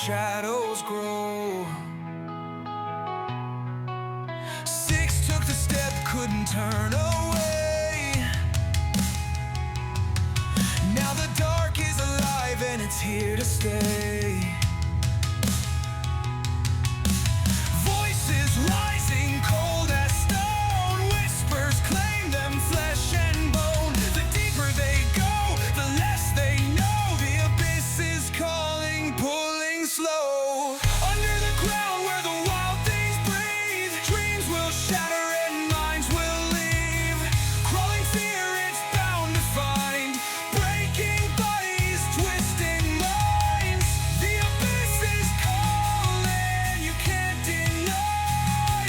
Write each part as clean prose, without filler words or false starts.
shadows grow. 6 took the step, couldn't turn away. Now the dark is alive and it's here to stay. Voices rising cold as stone, whispers claim them flesh and bone. The deeper they go, the less they know. The abyss is calling, pulling slow. Under the ground where the wild things breathe, dreams will shatter and minds will leave. Crawling fear, it's bound to find, breaking bodies, twisting minds. The abyss is calling, you can't deny.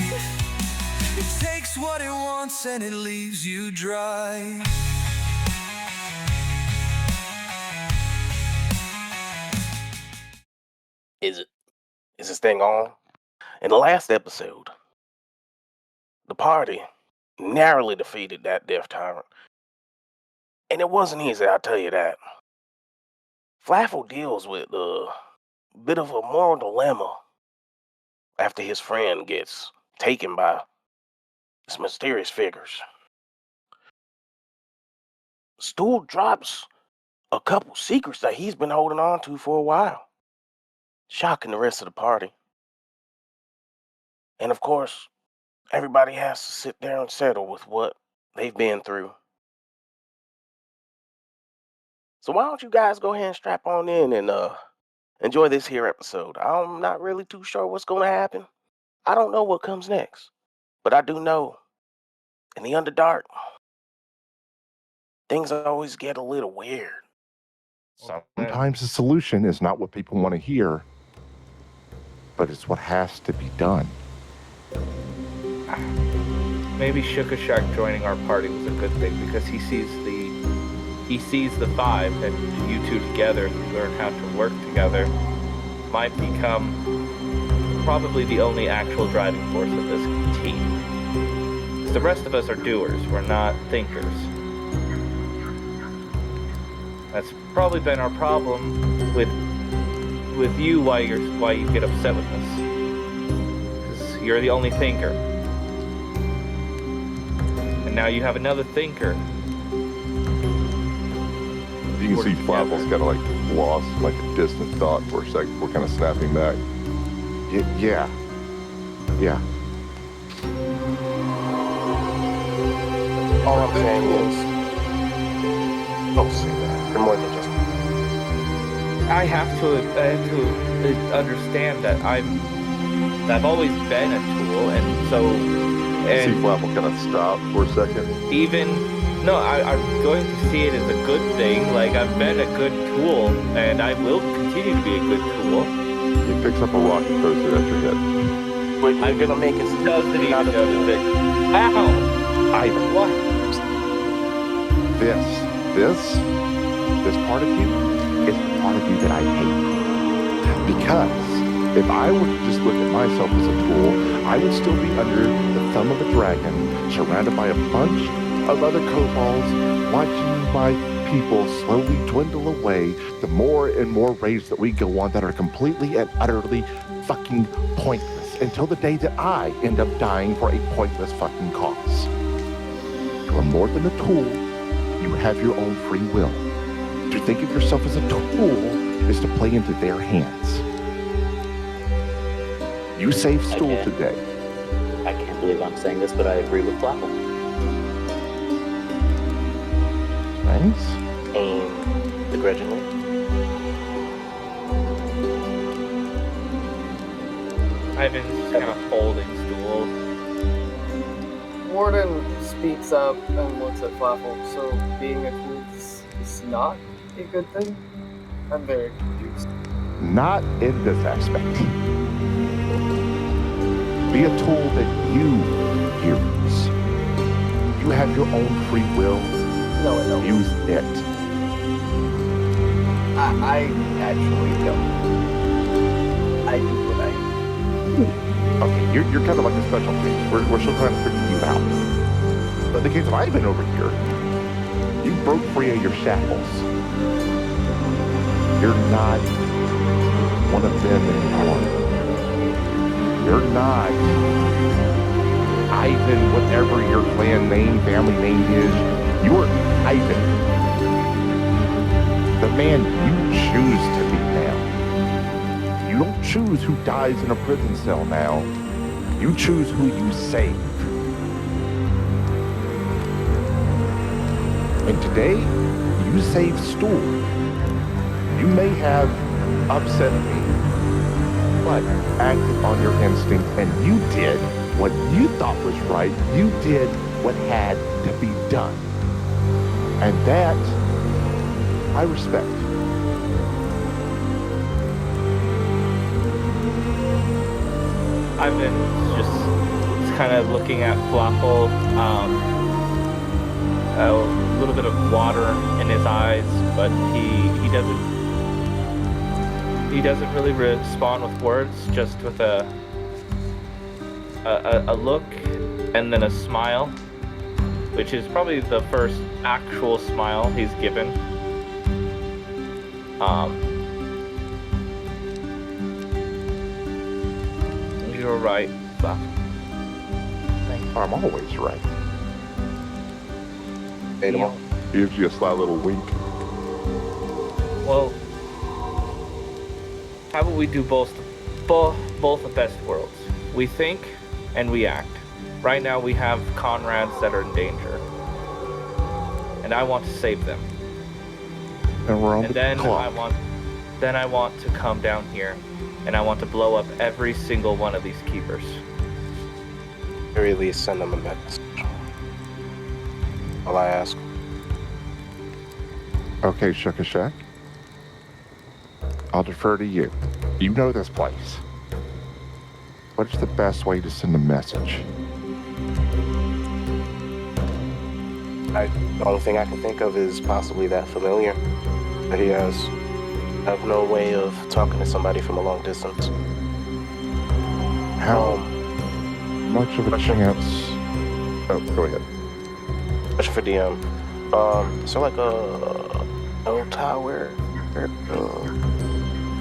It takes what it wants and it leaves you dry. Is this thing on? In the last episode, the party narrowly defeated that death tyrant. And it wasn't easy, I'll tell you that. Flaffle deals with a bit of a moral dilemma after his friend gets taken by these mysterious figures. Stool drops a couple secrets that he's been holding on to for a while, shocking the rest of the party. And of course, everybody has to sit there and settle with what they've been through. So why don't you guys go ahead and strap on in and enjoy this here episode. I'm not really too sure what's going to happen. I don't know what comes next. But I do know, in the Underdark, things always get a little weird. Sometimes the solution is not what people want to hear, but it's what has to be done. Maybe Shukashak joining our party was a good thing because he sees the 5, and you two together learn how to work together might become probably the only actual driving force of this team. Because the rest of us are doers, we're not thinkers. That's probably been our problem with you why you get upset with us. Because you're the only thinker. And now you have another thinker. You can see Flaffle's kind of like lost, like a distant thought for a second. We're kind of snapping back. Yeah. All I'm saying is, don't say that. You're more than just. I have to understand that I've always been a tool, and so. See Flaffle kind of stop for a second. I'm going to see it as a good thing. Like, I've been a good tool, and I will continue to be a good tool. He picks up a rock and throws it at your head. But you're gonna make it. Doesn't even notice it. Ow! What? This part of you is the part of you that I hate. Because if I were to just look at myself as a tool, I would still be under the thumb of a dragon, surrounded by a bunch of other kobolds, watching my people slowly dwindle away, the more and more raids that we go on that are completely and utterly fucking pointless, until the day that I end up dying for a pointless fucking cause. You are more than a tool. You have your own free will. To think of yourself as a tool is to play into their hands. You saved Stool today. I can't believe I'm saying this, but I agree with Flaffle. Thanks. And begrudgingly. I've been just kind of holding Stool. Warden speaks up and looks at Flaffle. So being a tool is not a good thing? I'm very confused. Not in this aspect. Be a tool that you use. You have your own free will. No, I don't. Use it. I actually don't. I do what I do. Okay, you're kind of like a special case. We're still trying to figure you out. But in the case of Ivan over here, you broke free of your shackles. You're not one of them anymore. You're not Ivan, whatever your clan name, family name is. You're Ivan. The man you choose to be now. You don't choose who dies in a prison cell now. You choose who you save. And today, you saved Stool. You may have upset me, but acted on your instinct, and you did what you thought was right. You did what had to be done. And that, I respect. I've been just kind of looking at Flaffle, a little bit of water in his eyes, but he doesn't really respond with words, just with a look and then a smile, which is probably the first actual smile he's given. You're right, Flaffle. I'm always right. Debatable. Gives you a slight little wink. Well, how about we do both the best worlds? We think and we act. Right now we have comrades that are in danger, and I want to save them. And we're on And the then clock. I want to come down here, and I want to blow up every single one of these keepers. At the very least, send them a message. All I ask. Okay, Shukashak. I'll defer to you. You know this place. What is the best way to send a message? The only thing I can think of is possibly that familiar that he has. I have no way of talking to somebody from a long distance. How much of a chance? Oh, go ahead. Question for DM. So like a bell tower?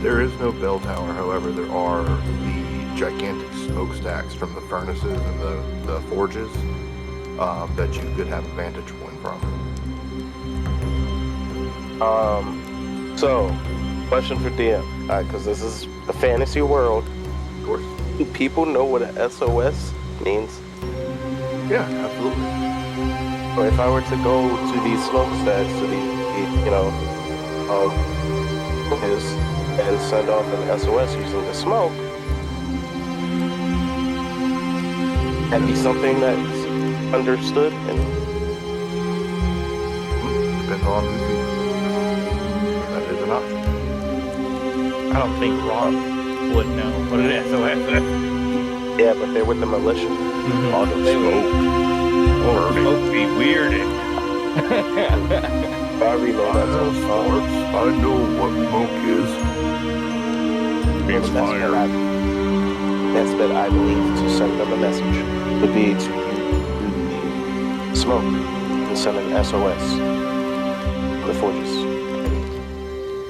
There is no bell tower, however, there are the gigantic smokestacks from the furnaces and the forges that you could have a vantage point from. So, question for DM, because this is a fantasy world. Of course. Do people know what an SOS means? Yeah, absolutely. Or if I were to go to these smokestacks, to the and send off an SOS using the smoke, that'd be something that's understood and Depends on who sees it. That is an option. I don't think Ron would know what an SOS is. yeah, but they're with the militia. All the smoke. Or smoke be weirded. I already know I that's have swords. I know what smoke is. Means fire. That's what I believe to send them a message would be to do the smoke and send an SOS. The forges.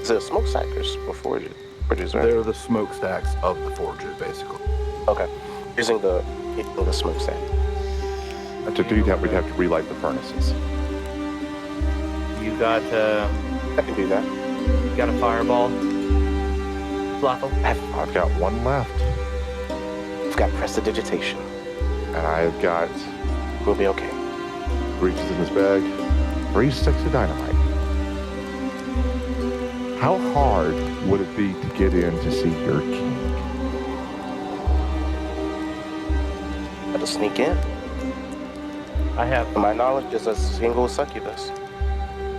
Is it a smokestack or forges? Forges, right? They're the smokestacks of the forges, basically. Okay. Using the smokestack. To do that, we'd have to relight the furnaces. You got I can do that. a fireball, Flaffle? I've got one left, I've got prestidigitation. and I've got We'll be okay. reaches in his bag, 3 sticks of dynamite. How hard would it be to get in to see your king? Gotta sneak in. I have. To my knowledge, just a single succubus.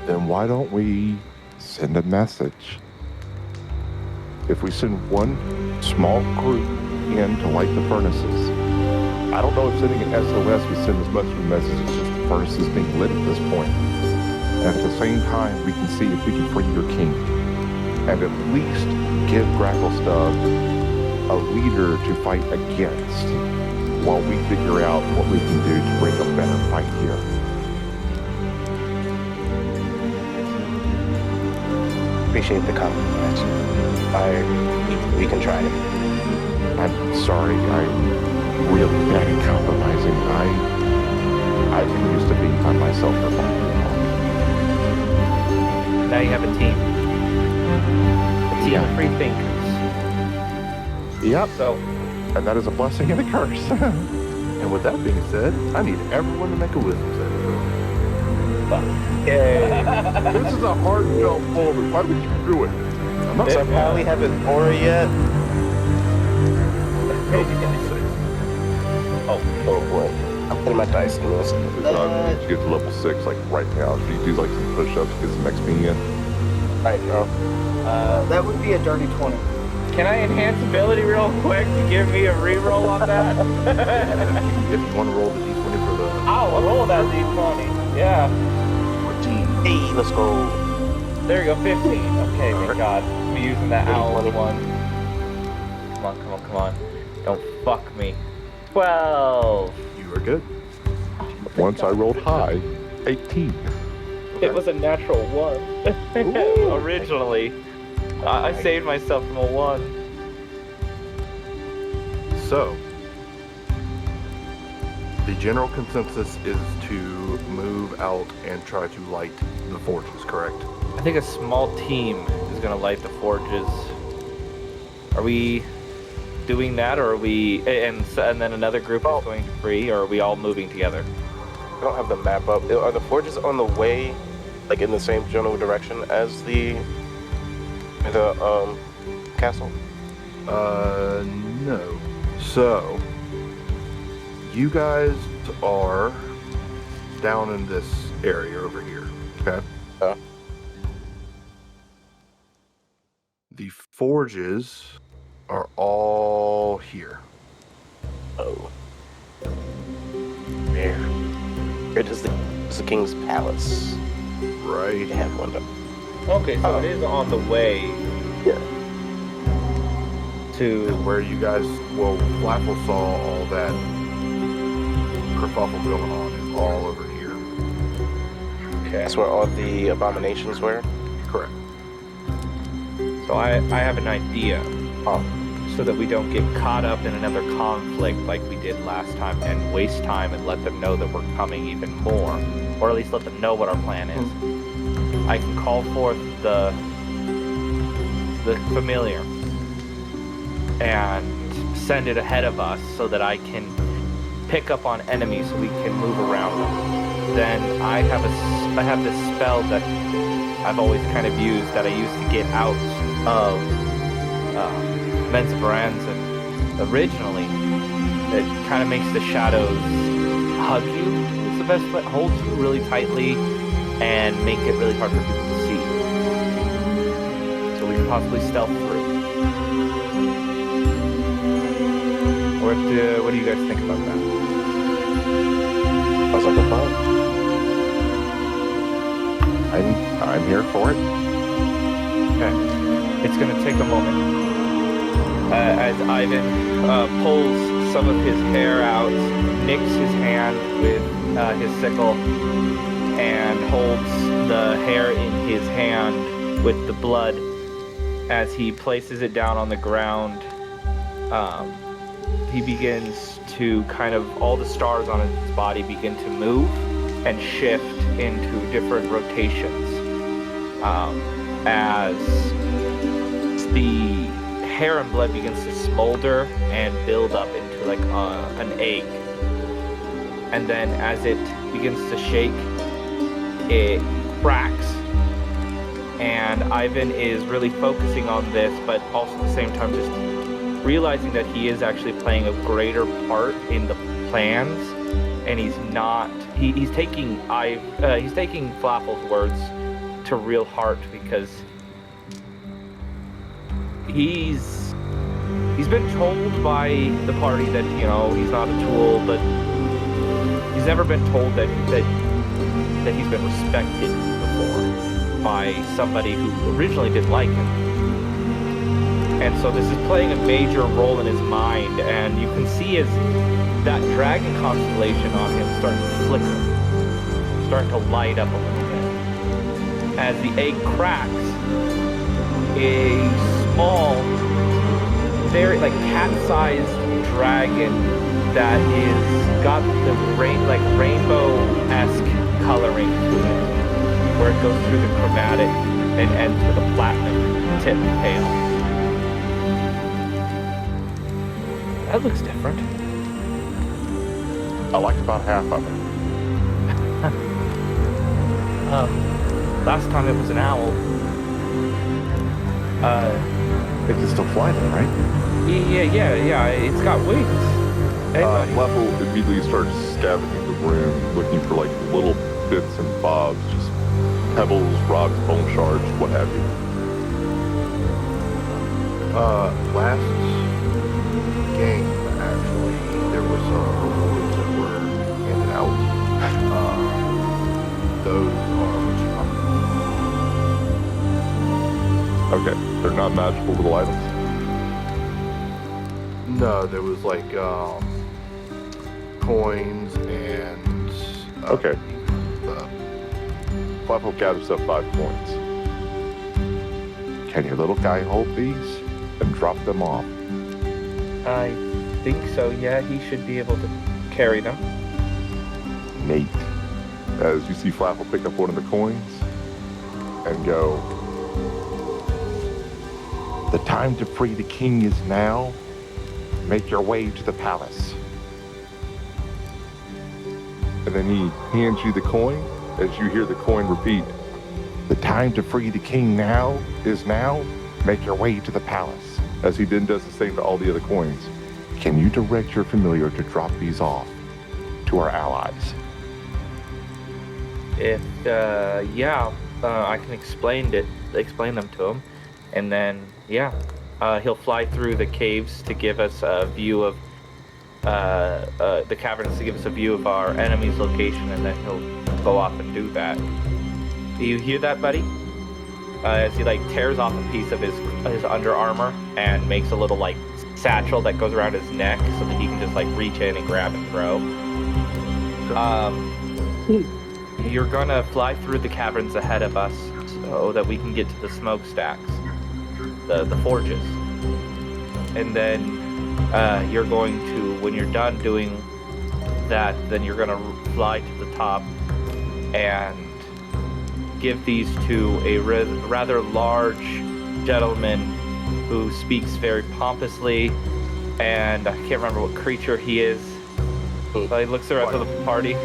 Then why don't we send a message? If we send one small group in to light the furnaces, I don't know if sending an SOS would send as much of a message as just the furnaces being lit at this point. And at the same time, we can see if we can free your king. And at least give Gracklstugh a leader to fight against while we figure out what we can do to bring a better fight here. appreciate the compromise. We can try it. I'm sorry, I'm really bad at compromising. I've been used to being by myself for far too long. Now you have a team. A team Yeah. of free thinkers. Yep, So, and that is a blessing and a curse. And with that being said, I need everyone to make a wisdom saving throw. This is a hard jump forward. Why would you do it? I'm not somehow we haven't aura yet. Oh boy. I'm putting my dice in this. You get to level 6 like right now. So you do like some push-ups, get some XP in. Right, bro. That would be a dirty 20. can I enhance ability real quick to give me a reroll on that? If you want to roll the d20 for the I'll roll that d20. Yeah. 14. Hey, let's go. There you go, 15. Okay, thank Alright. God. I'm using that owl 20. one. Come on. Don't fuck me. 12. You are good. Once I rolled high, 18. It was a natural 1. Originally. I saved myself from a 1. So, the general consensus is to move out and try to light the forges, correct? I think a small team is going to light the forges. Are we doing that, or are we... And then another group is going free, or are we all moving together? I don't have the map up. Are the forges on the way, like in the same general direction as the castle? No. So, you guys are down in this area over here, okay? The forges are all here. Oh. Where? Where does the king's palace? Right. They have one. Okay, so it is on the way Yeah. to... And where you guys, well, Flaffle saw all that kerfuffle going on is all over here. Okay. That's where all the abominations were. Correct. So I have an idea, so that we don't get caught up in another conflict like we did last time and waste time and let them know that we're coming even more, or at least let them know what our plan is. I can call forth the familiar and send it ahead of us so that I can pick up on enemies so we can move around them. Then I have this spell that I've always kind of used, that I used to get out of Mensa Baranza originally, that kind of makes the shadows hug you. It's the best way. Holds you really tightly and make it really hard for people to see. So we can possibly stealth through. What do you guys think about that? Sounds like a plan. I'm here for it. Okay. It's going to take a moment. As Ivan pulls some of his hair out, nicks his hand with his sickle, and holds the hair in his hand with the blood. As he places it down on the ground, he begins to all the stars on his body begin to move and shift into different rotations. As the hair and blood begins to smolder and build up into like an egg. And then as it begins to shake, it cracks. And Ivan is really focusing on this, but also at the same time just realizing that he is actually playing a greater part in the plans, and he's not. He's taking Flaffle's words to real heart, because he's been told by the party that he's not a tool, but he's never been told that he's been respected before by somebody who originally didn't like him. And so this is playing a major role in his mind, and you can see as that dragon constellation on him starting to flicker, starting to light up a little bit. As the egg cracks, a small, very like cat-sized dragon that is got the rainbow-esque coloring to it, where it goes through the chromatic and ends with a platinum tip tail. That looks different. I liked about half of it. Last time it was an owl. It can still fly though, right? Yeah. It's got wings. Hey, buddy. Flaffle immediately starts scavenging the room, looking for like little bits and bobs, just pebbles, rocks, bone shards, what have you. Last game, actually, there was rewards that were handed out. Those are Okay, they're not magical little items. no, there was like coins and Okay. Flaffle gathers up 5 coins. Can your little guy hold these and drop them off? I think so, yeah. He should be able to carry them. Neat. As you see Flaffle pick up one of the coins and go, "The time to free the king is now. Make your way to the palace." And then he hands you the coin as you hear the coin repeat, "The time to free the king now is now. Make your way to the palace." As he then does the same to all the other coins. Can you direct your familiar to drop these off to our allies? If I can explain them to him, and then he'll fly through the caves to give us a view of the caverns to give us a view of our enemy's location, and then he'll go off and do that. Do you hear that, buddy? As he like tears off a piece of his Under Armour and makes a little like satchel that goes around his neck so that he can just like reach in and grab and throw. You're gonna fly through the caverns ahead of us so that we can get to the smokestacks, the forges, and then you're going to, when you're done doing that, then you're gonna fly to the top and give these to a rather large gentleman who speaks very pompously, and I can't remember what creature he is. So he looks around to the party.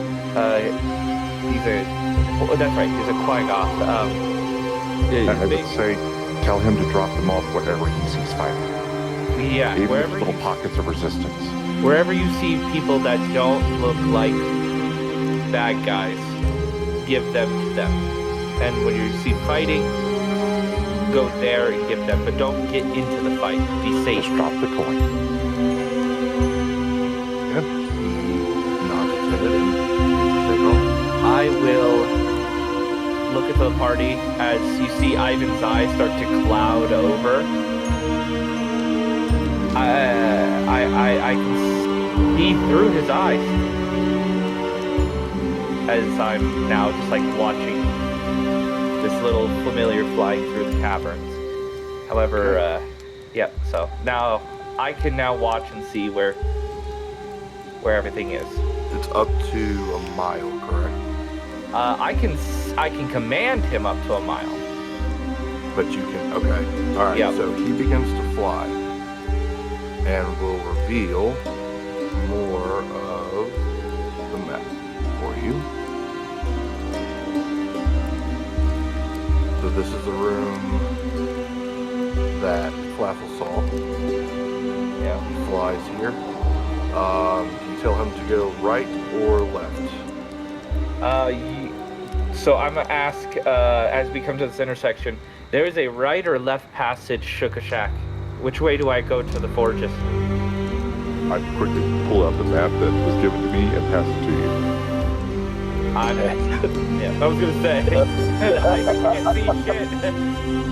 He's a Quaggoth. I would say, tell him to drop them off wherever he sees fighting. Yeah, Even wherever little pockets of resistance. Wherever you see people that don't look like bad guys, give them to them. And when you see fighting, go there and give them, but don't get into the fight. Be safe. Just drop the coin. Yep. Nods his head and take off. I will look at the party as you see Ivan's eyes start to cloud over. I can see through his eyes as I'm now just like watching this little familiar flying through the caverns. However, so now I can now watch and see where everything is. It's up to a mile, correct? I can command him up to a mile. But you can, okay. All right, Yep. so he begins to fly and will reveal more of the map for you. So this is the room that Flaffle saw. Yeah. He flies here. Can you tell him to go right or left? So I'm gonna ask, as we come to this intersection, there is a right or left passage, Shookashack. Which way do I go to the forges? I quickly pull out the map that was given to me and pass it to you. I was gonna say, I can't see shit.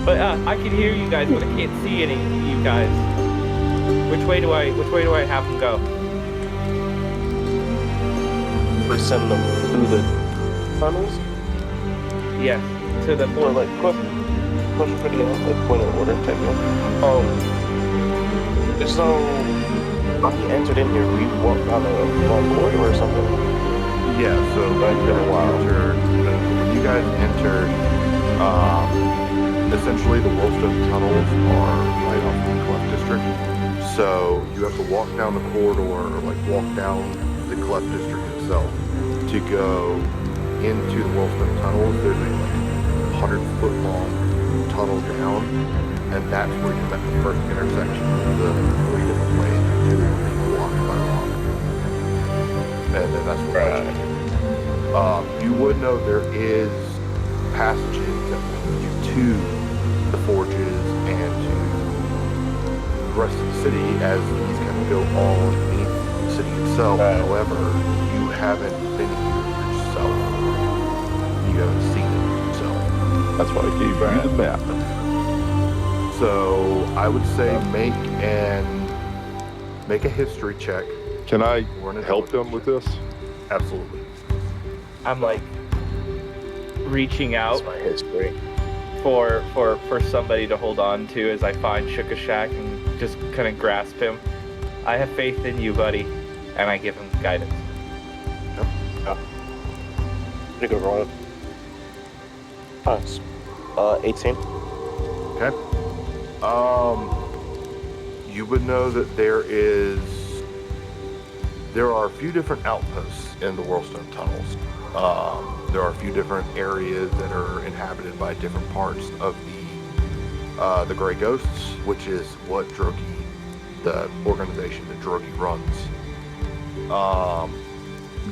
But I can hear you guys, but I can't see any of you guys. Which way do I have them go? We send them through the tunnels. Yes, to the Or like, question for the point of order type deal. So when you entered in here, we walked down a long corridor or something. Yeah, so when you guys entered, essentially the Wellstone tunnels are right off the Cleft District. So you have to walk down the corridor, or like walk down the Cleft District itself to go into the Wellstone tunnels. There's a 100-foot long tunnel down, and that's where you met the first intersection of the 3 different ways that you were blocked by rock. And then that's what led you. You would know there is passages that lead you to the forges and to the rest of the city as these kind of go on beneath the city itself. However, you haven't been here yourself. You haven't seen it yourself. That's why I gave you the map. So I would say make a history check. Can I or an help them intelligence with check. this? Absolutely. I'm like reaching out That's my history. for somebody to hold on to as I find Shookashak and just kind of grasp him. I have faith in you, buddy, and I give him guidance. Pretty good roll. Nice. 18. Okay. You would know that there are a few different outposts in the Whirlstone tunnels. There are a few different areas that are inhabited by different parts of the Grey Ghosts, which is what Droki, the organization that Droki runs.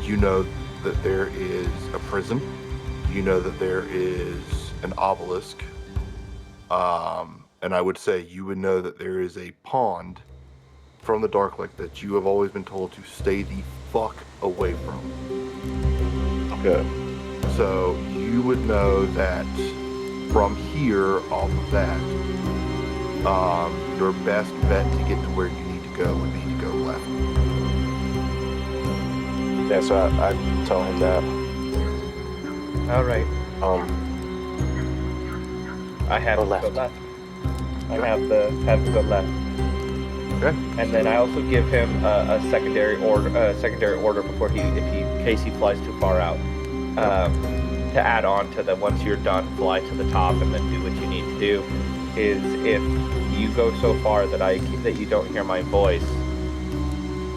You know that there is a prison. You know that there is an obelisk. And I would say you would know that there is a pond from the Darklake that you have always been told to stay the fuck away from. Okay. So you would know that from here, off of that, your best bet to get to where you need to go would be to go left. Yeah, so I tell him that. All right. I have Go to left. go left. I have to go left. Okay. And then I also give him a secondary order before in case he flies too far out. To add on to the once you're done, fly to the top and then do what you need to do. Is if you go so far that you don't hear my voice,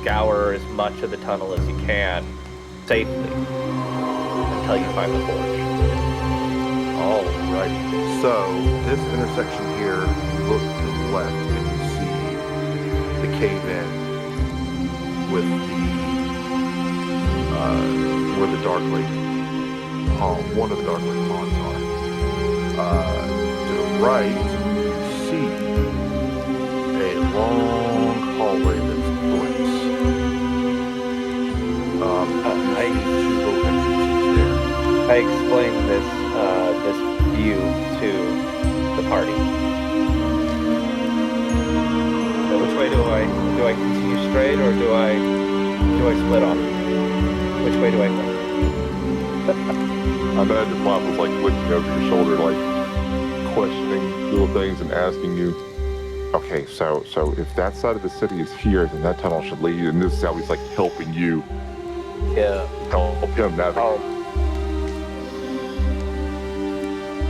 scour as much of the tunnel as you can safely until you find the forge. All right. So this intersection here, you look to the left and you see the cave in with where the Darklake pond, one of the Darklake ponds are. To the right, you see a long hallway that's bricks. I two little entrances there. I explain this view to the party. So which way do I continue straight or do I split off? Which way do I go? I imagine Flaffle's like looking over your shoulder, like questioning little things and asking you, okay, so if that side of the city is here, then that tunnel should lead, and this is how he's like helping you Yeah. help him navigate.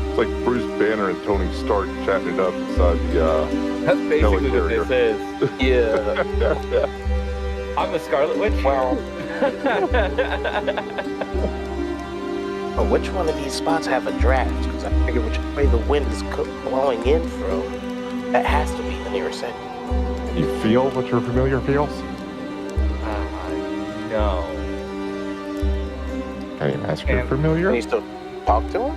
It's like Bruce Banner and Tony Stark chatting it up inside the That's basically what carrier. this is. Yeah. I'm a Scarlet Witch. Well, but which one of these spots have a draft? Because I figure which way the wind is blowing in from, that has to be the nearest city. You feel what your familiar feels? No. Can you ask your familiar? Can you still talk to him?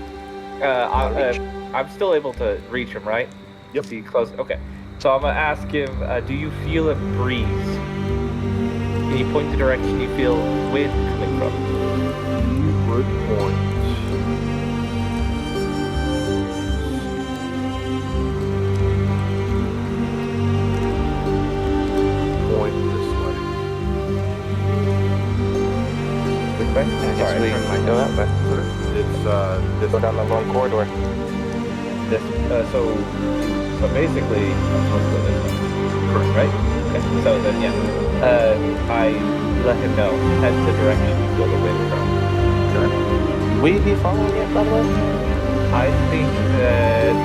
I'm still able to reach him, right? Yep. Is he close? Okay. So I'm gonna ask him, do you feel a breeze? Can you point the direction you feel wind coming from? You would point. Point this way. Which way? Sorry, I turned my go that way. It's this Go down the long corridor. this. So basically, I'm supposed to go this way, Correct. right? Okay. So then, yeah. I let him know. Head the direction you feel the wind from. Okay. Will you be following it, by the way? I think that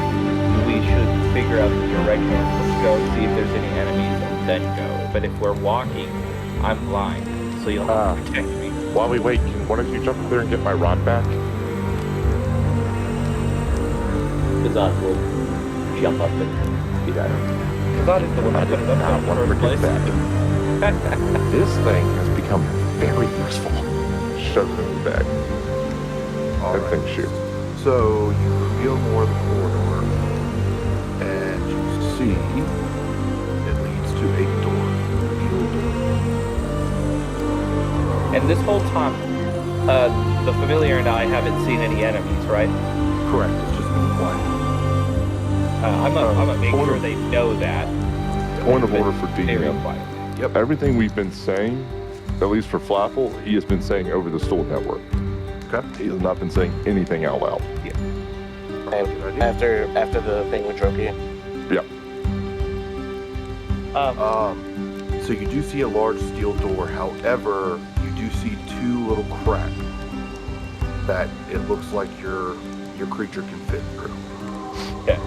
we should figure out the direction. Let's go see if there's any enemies and then go. But if we're walking, I'm blind, so you'll have to protect me. While we wait, can one of you jump up there and get my rod back? Kazan will jump up and do that. Kazan is the one I that put did it up not in the want to first forget place. that. This thing has become very useful. Shove it in the bag. All That right. thing shoot. So you feel more of the corridor, and you see it leads to a door, a steel door. And this whole time, the familiar and I haven't seen any enemies, right? Correct. It's just been quiet. I'm gonna make Point sure of- they know that. Point of order for Stay real DM. quiet. Everything we've been saying, at least for Flaffle, he has been saying over the stool network. Okay. He has not been saying anything out loud. And Good idea. after the thing with Droki. So you do see a large steel door. However, you do see two little cracks that it looks like your creature can fit through. Okay.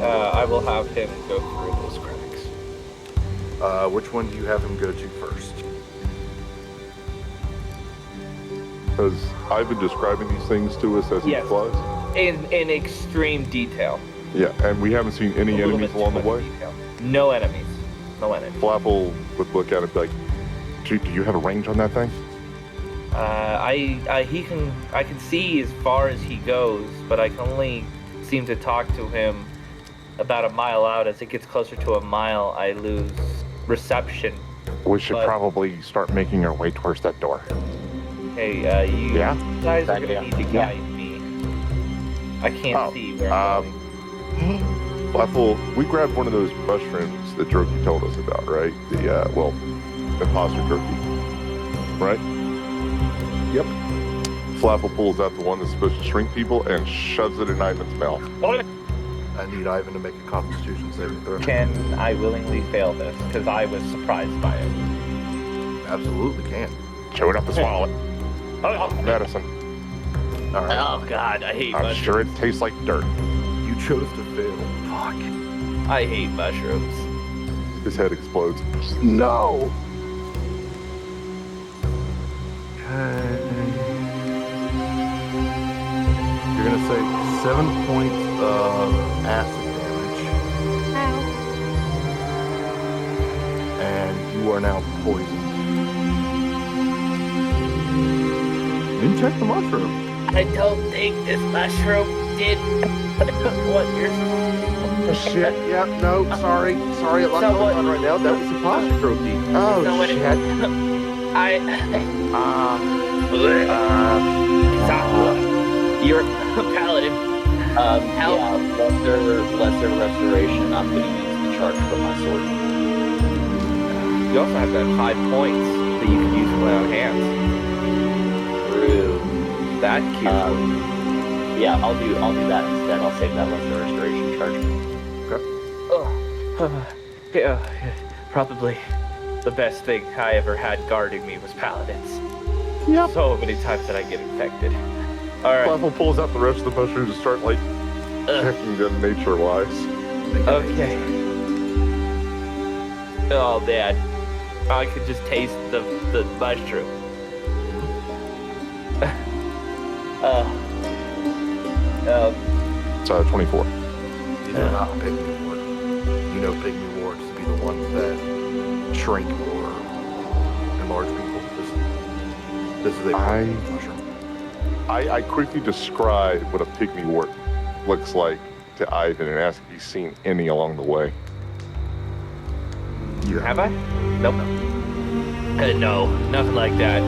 I will have him go through those cracks. Which one do you have him go to first? Because I've been describing these things to us as he Yes. flies. In extreme detail. Yeah, and we haven't seen any A little enemies bit along the too much way. detail. No enemies. No enemies. Flaffle would look at it and be like, "Gee, do you have a range on that thing?" I can see as far as he goes, but I can only seem to talk to him about a mile out. As it gets closer to a mile, I lose reception. We should But- probably start making our way towards that door. Hey, you Yeah? guys are Back gonna down. need to guide me. I can't Oh, see where I'm going. Flaffle, we grabbed one of those mushrooms that Droki told us about, right? The, imposter Droki. Right? Yep. Flaffle pulls out the one that's supposed to shrink people and shoves it in Ivan's mouth. I need Ivan to make a Constitution saving throw. Can I willingly fail this? Because I was surprised by it. Absolutely can. Chew it up and swallow it. Medicine. All right. Oh God, I hate I'm mushrooms. sure it tastes like dirt. You chose to fail. Fuck. I hate mushrooms. His head explodes. No! Okay. You're gonna say 7 points of acid damage, and you are now poisoned. Didn't check the mushroom. I don't think this mushroom did what you're. Oh, shit. Yeah. No. Sorry. Sorry. A lot So going what- on right now. That was apostrophe. Oh, So what- shit. I. You're a paladin. Help. Yeah, lesser restoration. I'm going to use the charge from my sword. You also have that 5 points that you can use with my own hands. True. That cute. Yeah, I'll do that instead. I'll save that lesser restoration charge. Yeah, probably the best thing I ever had guarding me was paladins. Yep. So many times that I get infected. All right. Flaffle pulls out the rest of the mushrooms and start, like, checking them nature-wise. Okay. Oh man, I could just taste the mushroom. It's 24. These are not pygmy wart. You know pygmy warts to be the ones that shrink or enlarge people. This is a mushroom. I quickly describe what a pygmy wart looks like to Ivan and ask if he's seen any along the way. Have I? Nope. No, nothing like that.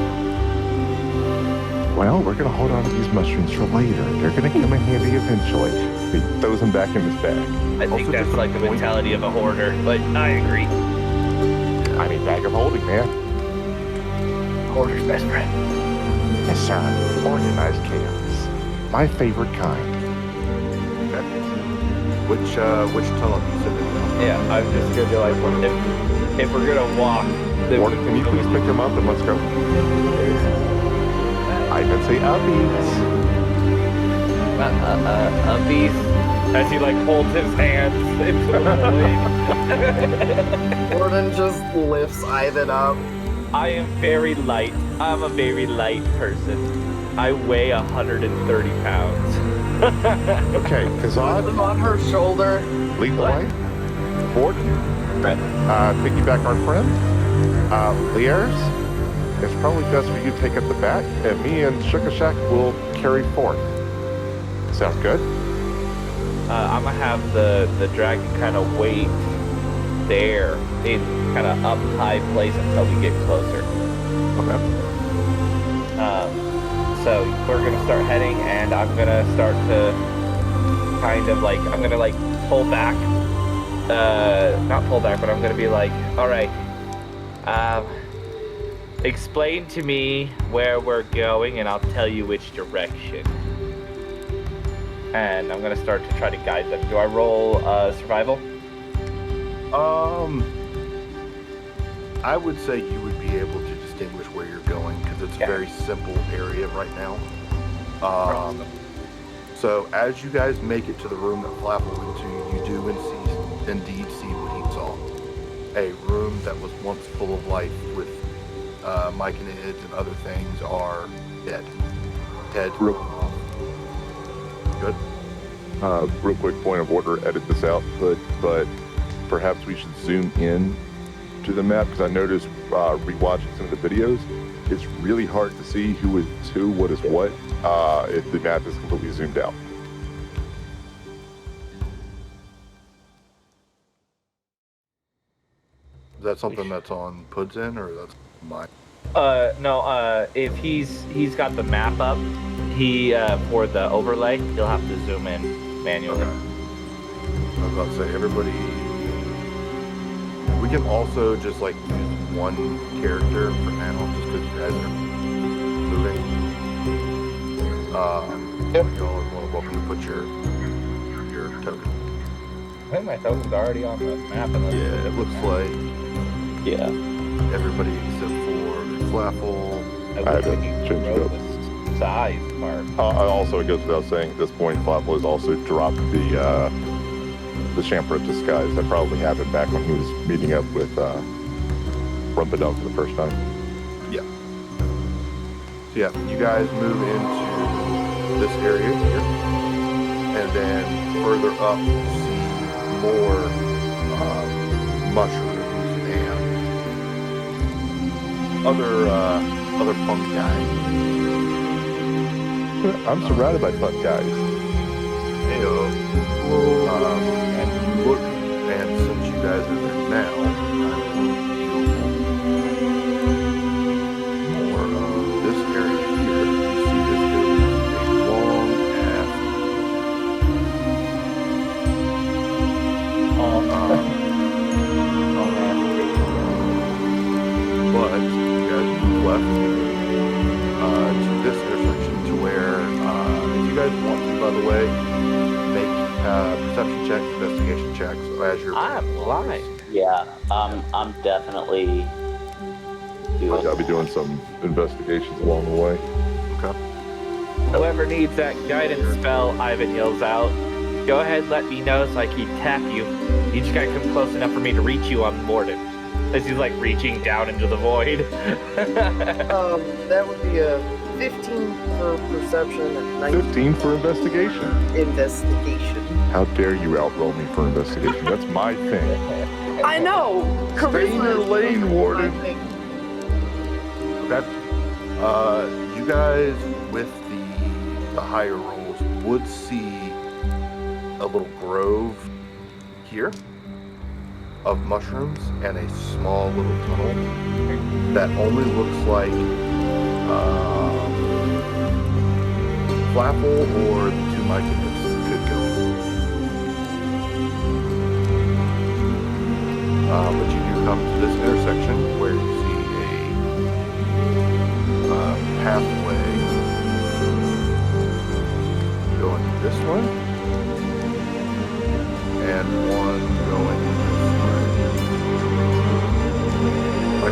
Well, we're gonna hold on to these mushrooms for later. They're gonna come in handy eventually. He throws them back in his bag. I think Also, that's just a like the point- mentality of a hoarder, but I agree. I mean, bag of holding, man. Hoarder's best friend. Yes, sir. Organized chaos. My favorite kind. Okay. Which tunnel do you sit in? Yeah, I'm just gonna be like, if we're gonna walk, then Warden, can you please pick him up and let's go? I can say upbeats. Beast, as he like holds his hands into the void. Gordon just lifts Ivan up. I am very light. I'm a very light person. I weigh 130 pounds. Okay, Kazad, Put him on her shoulder. lead the way. Warden, piggyback our friend. Liers, it's probably best for you to take up the back, and me and Shukashak will carry forth. Sounds good? I'm gonna have the dragon kind of wait there in kind of up high place until we get closer. Okay. So we're gonna start heading, and I'm gonna start to kind of like pull back. Not pull back, but I'm gonna be like, all right. Explain to me where we're going, and I'll tell you which direction. And I'm gonna start to try to guide them. Do I roll survival? I would say you would be able to distinguish where you're going because it's a very simple area right now. So as you guys make it to the room that Flaffle went to, you do indeed see what he saw. A room that was once full of life with myconids and other things are dead. Dead. Good. Real quick point of order, edit this out, but perhaps we should zoom in to the map because I noticed rewatching some of the videos, it's really hard to see who is who, what is what, if the map is completely zoomed out. Is that something that's on Pud's End or that's mine? No, if he's got the map up, he for the overlay, he'll have to zoom in manually. Okay. I was about to say, everybody, we can also just like use one character for now, just because you guys are moving. Y'all are more than welcome to put your token. I think my token's already on the map. Yeah, it looks like everybody except for Flaffle. I had to change it up. The size part. Also, it goes without saying, at this point, Flaffle has also dropped the Champer disguise that probably happened back when he was meeting up with Rumpadunk for the first time. Yeah. So yeah, you guys move into this area here, and then further up you see more mushrooms and other fungi. I'm surrounded by fun guys. Heyo. And you look, and since you guys are there now, I will reveal more of this area here. You see this goes a long ass. But you guys move left to this intersection to where, if you guys want to, by the way, make perception checks, investigation checks as you're. I'm lying. Yeah, I'm definitely doing. I'll be doing some investigations along the way. Okay. Whoever needs that guidance spell, Ivan yells out. Go ahead, let me know so I can tap you. You just gotta come close enough for me to reach you on Morden. As he's like reaching down into the void. That would be a 15 for perception and 19 15 for investigation. investigation. How dare you outroll me for investigation? That's my thing. I know! Stay in your lane, Warden. Okay. You guys with the higher rolls would see a little grove here of mushrooms and a small little tunnel that only looks like Flaffle or the two myconids could go. But you do come to this intersection where you see a pathway going this way.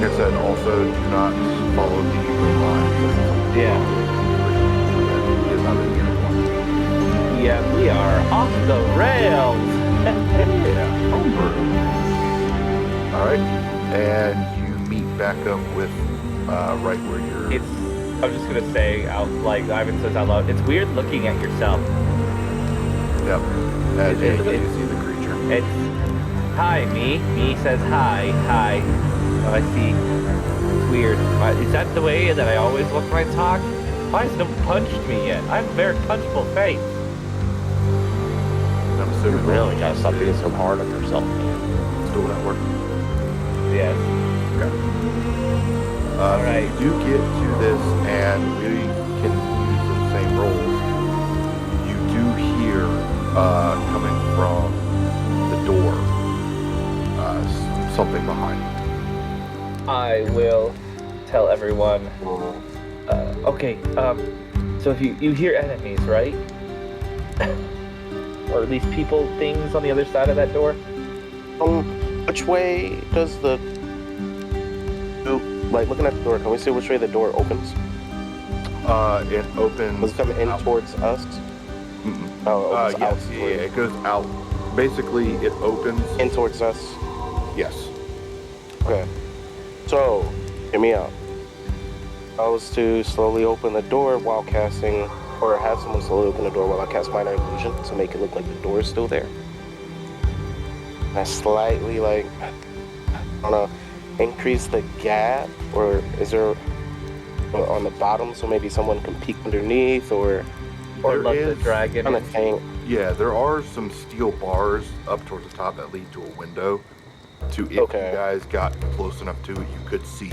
I said, also do not follow the blue lines. Yeah. That is not in here anymore. Yeah, we are off the rails. Yeah, homebrew. All right, and you meet back up with right where you're. I'm just gonna say out like Ivan says out loud. It's weird looking at yourself. Yep. As It- you it- see the creature. It's hi me. Me says hi. Oh, I see. It's weird. Is that the way that I always look when I talk? Why has no one punched me yet? I have a very punchable face. I'm You assuming really gotta stop being so hard on yourself, man. still at work. Yes. All right. You get to this, and we can use the same rolls. You do hear coming from the door something behind you. I will tell everyone. Okay. So if you hear enemies, right? Or at least people, things on the other side of that door. Which way does the... Like, looking at the door, can we see which way the door opens? It opens. Was it coming in out. towards us? Mm-mm. Oh, it opens Yes, out. yeah, it goes out. Basically, it opens. In towards us? Yes. Okay. So, hear me out. I was to slowly open the door while casting, or have someone slowly open the door while I cast Minor Illusion to make it look like the door is still there. And I slightly, like, I don't know, increase the gap, or is there on the bottom so maybe someone can peek underneath, or Or There let the is dragon. kind of thing. Yeah, there are some steel bars up towards the top that lead to a window. If you guys got close enough to it, you could see.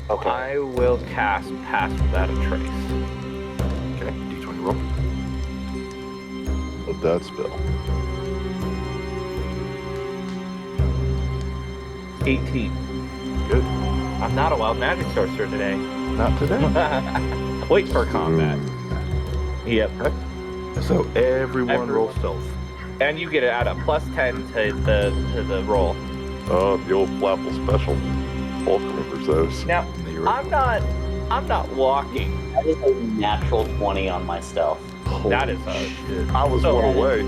Okay. I will cast Pass Without a Trace. Okay, D20 roll. With that spell. 18. Good. I'm not a wild magic sorcerer today. Not today. Wait for combat. Yep. So everyone roll stealth. And you get it at a +10 to the roll. The old Flaffle special. Bulk remembers those. Now, I'm not walking. That is a natural 20 on my stealth. That is a Shit. I was So- one away.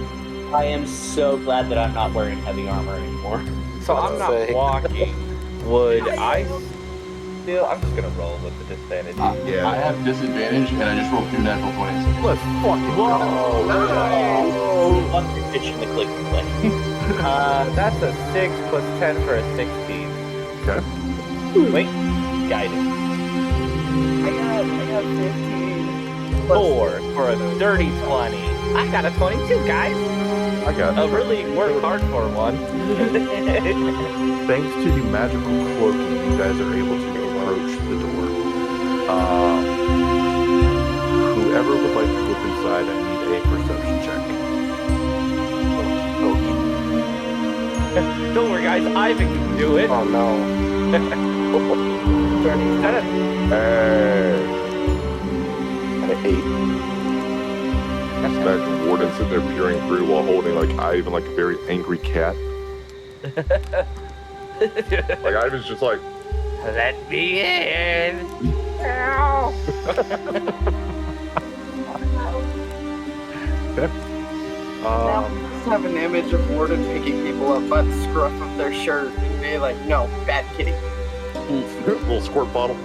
I am so glad that I'm not wearing heavy armor anymore. So I'm not Say. walking. Would I still? I'm just gonna roll with the disadvantage. I Yeah. have disadvantage, and I just rolled 2 natural 20s. Let's fucking go. Once you're pitching the click and click. That's a 6 plus 10 for a 16. Okay. Wait, guidance. I got 15. 4 for a dirty 20. I got a 22, guys. I got A really work hard for one. Thanks to the magical cloaking, you guys are able to approach the door. Whoever would like to look inside, I need a perception check. Don't worry, guys. Ivan can do it. Oh no. An 8. Just imagine Warden sitting there peering through while holding like Ivan like a very angry cat. Like Ivan's just like, Let me in. Ow. I just have an image of Warden picking people up by the scruff of their shirt and being like, no, bad kitty. little squirt bottle.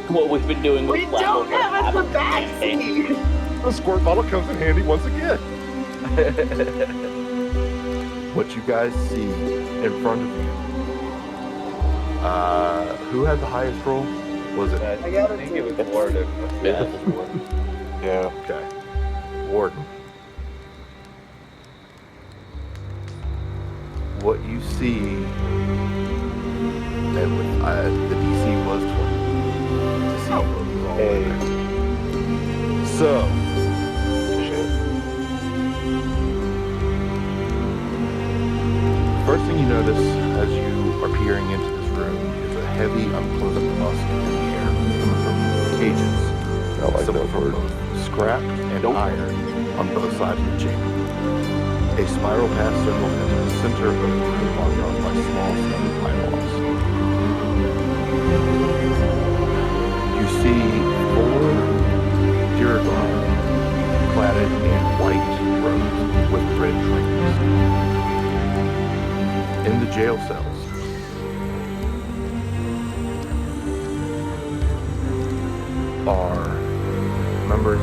What we've been doing with We Flaffle don't for have half the of the campaign. backseat! The squirt bottle comes in handy once again. What you guys see in front of you. Who had the highest roll? Was it? I got it think it was too. Warden. Yeah. Yeah. Okay. Warden. What you see, and with, the DC was 20. To see what was all in there. So, first thing you notice as you are peering into this room is a heavy, unpleasant musk in the air coming from cages. I like Assembled that from word. both scrap and iron on both sides of the chamber. A spiral path circled into the center of the room, marked off by small also bylaws. You see 4 Duragar cladded in white robes with red trinkets. In the jail cells are members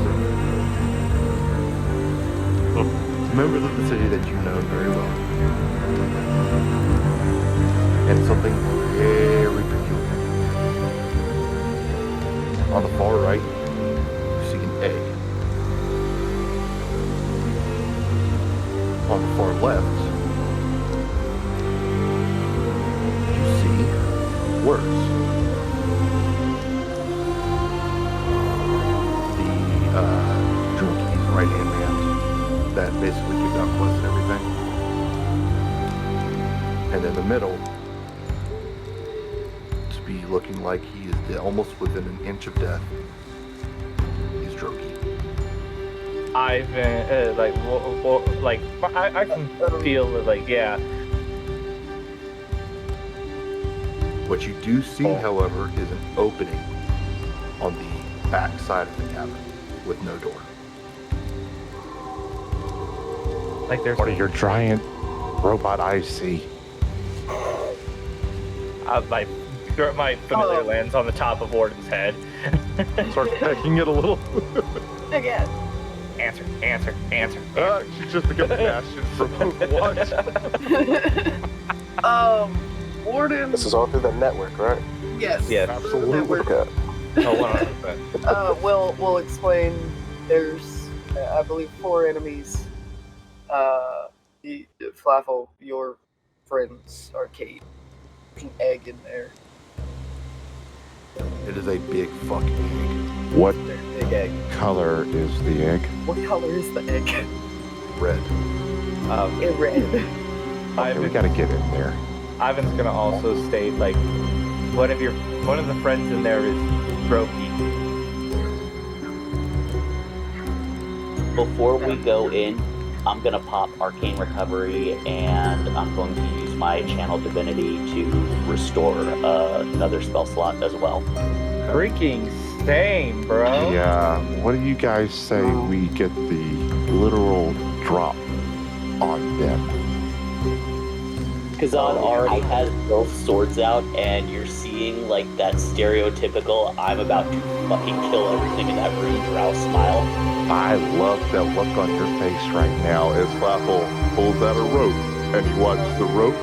of the city that you know very well. And something very peculiar. On the far right, you see an egg. On the far left, you see words. The Droki's right-hand man that basically gives out quests and everything. And in the middle, to be looking like he is almost within an inch of death, is Droki. Ivan, I can feel it, like, yeah. What you do see, however, is an opening on the back side of the cabin with no door. Like there's What do your giant robot eyes see? my familiar lands on the top of Orden's head. Starts pecking it a little. Again. Answer. She just became a bastion from Overwatch. Warden. This is all through the network, right? Yes. Yes. Absolutely. Okay. Oh, 100%. We'll explain. There's, I believe, 4 enemies. Flaffle, your friend's arcade. There's an egg in there. It is a big fucking egg. What There's a big egg. color is the egg? What color is the egg? Red. Red. Okay, we gotta get in there. Ivan's gonna also state, like, one of the friends in there is Droki. Before we go in, I'm gonna pop Arcane Recovery, and I'm going to use my Channel Divinity to restore another spell slot as well. Freaking same, bro. Yeah, what do you guys say we get the literal drop on them? Kazan already has both swords out, and you're seeing like that stereotypical "I'm about to fucking kill everything in that room" drow smile. I love that look on your face right now as Flaffle pulls out a rope and you watch the rope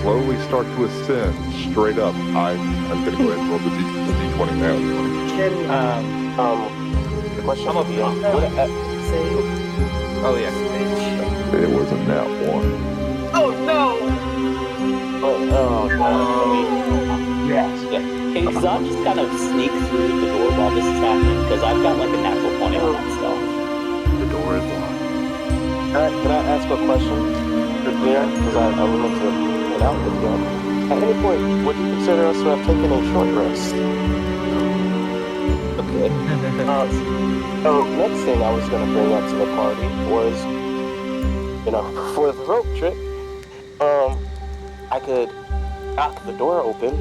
slowly start to ascend straight up. I'm going to go ahead and roll the D20 now. Question. I'm up here. Oh yeah. It was a nat 1. Oh no! Oh god. Yes. Yeah. Can Kazan just kind of sneak through the door while this is happening? Because I've got like a natural 20 on that spell. The door is locked. Can I ask a question? Because I would love to get out with you. At any point, would you consider us to have taken a short rest? Okay. So next thing I was going to bring up to the party was, for the rope trick, I could knock the door open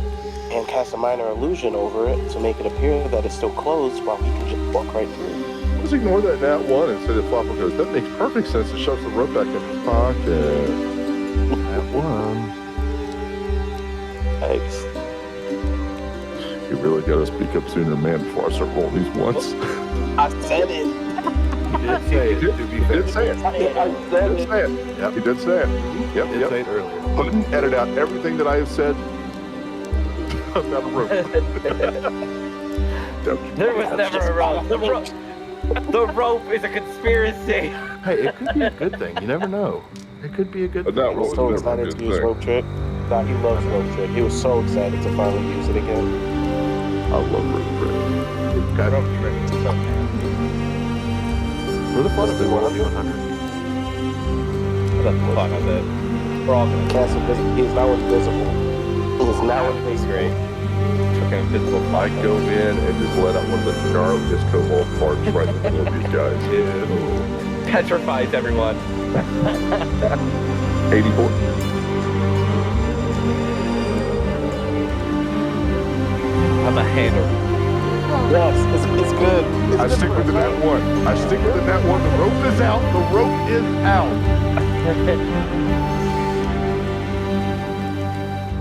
and cast a minor illusion over it to make it appear that it's still closed while we can just walk right through. Let's ignore that nat 1 and say that Flaffle goes, that makes perfect sense. It shoves the rope back in his pocket. Nat 1. Thanks. You really got to speak up sooner, man, before I start rolling these once. I said it. He did say it. He did say it. I said it. Yep, he did say it. Yep, yep. Say it earlier. Put and edit out everything that I have said about a rope. There was never a rope. The rope is a conspiracy. Hey, it could be a good thing. You never know. It could be a good thing. He was so excited to use rope trick. Nah, he loves rope trick. He was so excited to finally use it again. I love rope trick. Got Rope trick. For the fun of it, 100. That's the fun of it. We're all gonna Cast invisible. He is now invisible. He is now invisible. great. Took an invisible I go in and just let out one of the gnarliest cobalt farts right in the middle of these guys. Yeah. Petrifies everyone. 84. handle. Yes, it's good. It's I good stick for with the us, net right? one. I stick with the net one. The rope is out. The rope is out.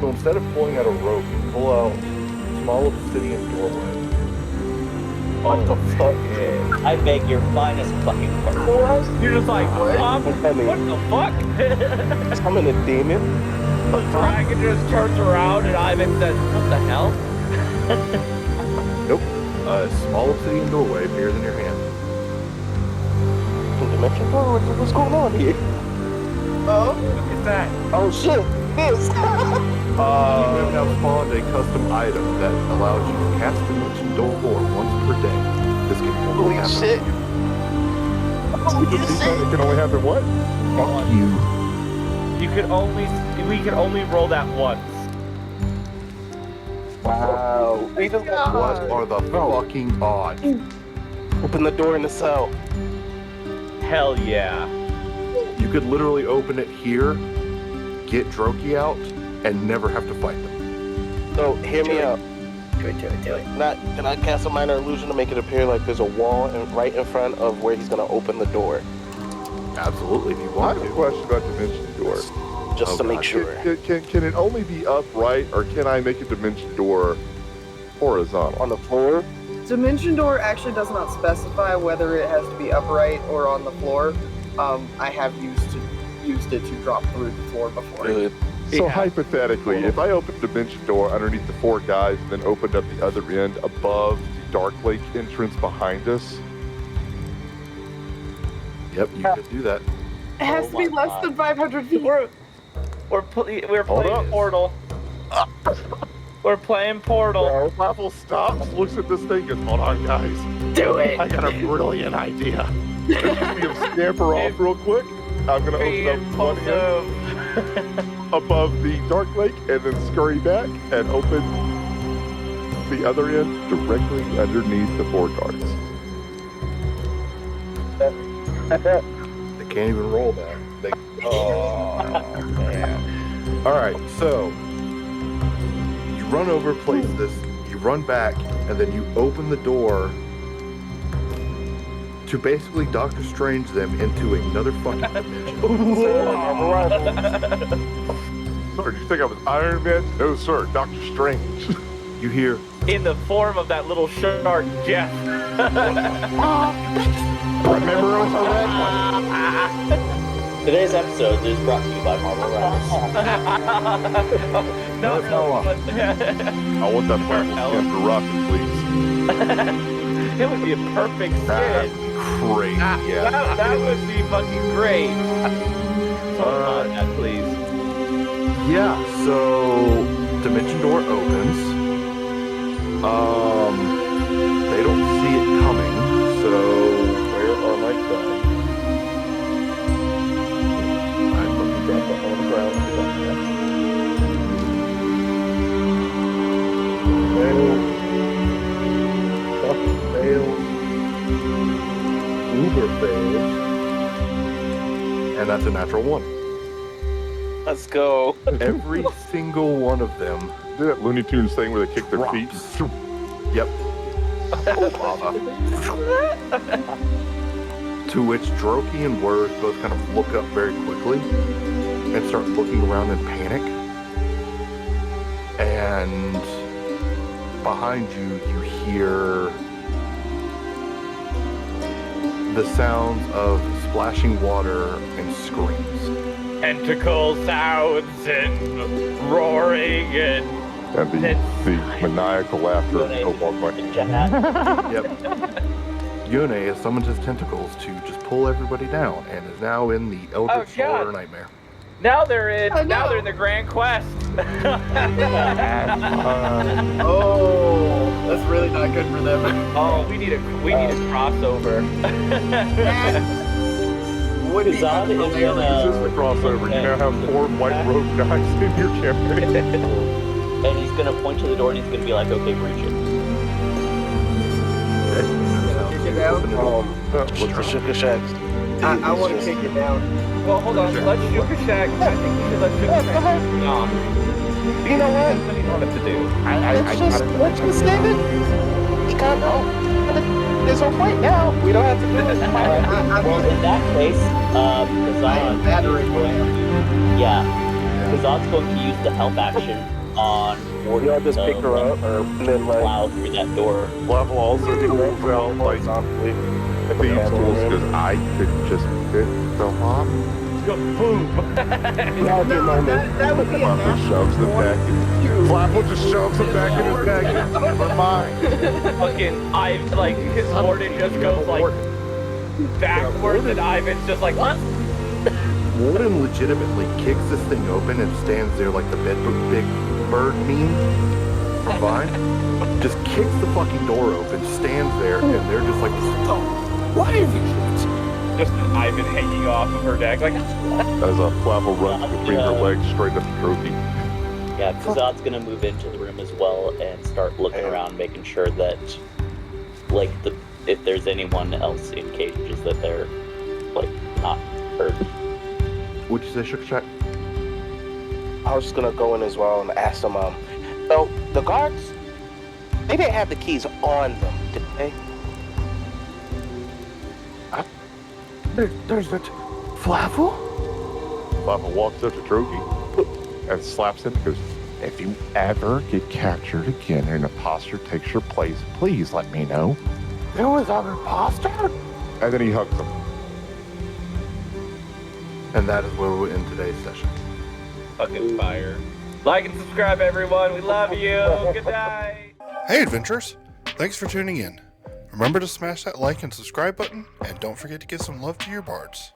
So instead of pulling out a rope, you pull out a small obsidian doorway. What the fuck? I beg your finest fucking pardon. You're just like, What? what the fuck? I'm in a demon. The dragon just turns around and Ivan says, what the hell? Nope. A small obsidian doorway appears in your hand. Dimension door? What's going on here? Oh, Look at that. Oh shit! This. You have now spawned a custom item that allows you to cast Dimension Door once per day. This can only Holy happen shit! It can only happen what? Fuck you. We can only roll that once. Wow. We just got What are the fucking odds? open the door in the cell. Hell yeah. You could literally open it here, get Droki out, and never have to fight them. So hear me out. Do it. Can I cast a minor illusion to make it appear like there's a wall right in front of where he's gonna open the door, Absolutely, if you I want have a to. question about Dimension Door. just Oh, to make God. sure. Can it only be upright, or can I make a Dimension Door horizontal? On the floor. Dimension Door actually does not specify whether it has to be upright or on the floor. I have used it to drop through the floor before. Good. So Yeah. hypothetically, if I opened Dimension Door underneath the 4 guys and then opened up the other end above the Darklake entrance behind us, Yep, you could do that. It has to be less than 500 feet. We're playing up. Portal. We're playing Portal. Flaffle stops, looks at this thing, and goes, hold on, guys. Do it. I got a brilliant idea. I'm gonna scamper off real quick. I'm gonna Be open up one end impulsive. above the Darklake and then scurry back and open the other end directly underneath the 4 guards. They can't even roll that. Oh, man. All right, so you run over, place this, you run back, and then you open the door to basically Doctor Strange them into another fucking dimension. Sir, do you think I was Iron Man? No, sir, Doctor Strange. You hear, In the form of that little shark, Jeff. Remember I was a red one? Today's episode is brought to you by Marvel Rivals. No. I want that purple skin for Rocket, please. It would be a perfect That'd skin. be crazy. Yeah. That would be fucking great. Talk about that, please. Yeah, so Dimension Door opens. They don't see it coming, so where are my guys? I fucking dropped that on the ground. Fails. Uber fails. And that's a natural 1. Let's go. Every single one of them. Do that Looney Tunes thing where they kick their feet. Yep. To which Droki and Word both kind of look up very quickly and start looking around in panic. And behind you, you hear the sounds of splashing water and screams. Tentacle sounds and roaring and And the maniacal laughter of Bill Bogart. Yep. Yone has summoned his tentacles to just pull everybody down and is now in the Eldritch Oh, God. Horror Nightmare. now they're in. Oh, Now no. they're in the Grand Quest. Oh, that's really not good for them. Oh, we need a crossover. Would be Zod is hilarious. This is the crossover. You now have 4 white robe guys in your campaign. And he's gonna point to the door and he's gonna be like, okay, breach it. Kick it down. What's the sugar shacks? I want to kick it down. Well, hold on. Let's Sugar Shack. I think we should let Sugar Shack on. You know what? What do you want it to do? Let's just save it. He got there's no point now. We don't have to do it. Well, in that case, am battering ram. Kazan's going to use the help action on We all just pick her up, and then like plow through that door. Flaffle also felt like thieves tools because I could just fit the hop. Boom! That would be a Flaffle natural shoves the 20. back. Flaffle just shoves him back in his bag. Never mind. Fucking Ivan, like, his warden just goes, like, backwards, and Ivan's just like, what? Warden legitimately kicks this thing open and stands there like the big bird meme from Vine. Just kicks the fucking door open, stands there, and they're just like, why have you? Just Ivan hanging off of her neck, like, As a Flaffle runs between her legs straight up to Droki. Yeah, Kazan's going to move into the room as well and start looking around, making sure that, like, if there's anyone else in cages, that they're, like, not hurt. What'd you say, Shook Shack? I was just gonna go in as well and ask them. So the guards, they didn't have the keys on them, did they? There's that Flaffle? Flaffle walks up to Droki and slaps him and goes, if you ever get captured again and an imposter takes your place, please let me know. There was an imposter? And then he hugs him. And that is where we'll end today's session. fucking fire. Like and subscribe, everyone. We love you. Good night. Hey, adventurers. Thanks for tuning in. Remember to smash that like and subscribe button, and don't forget to give some love to your bards.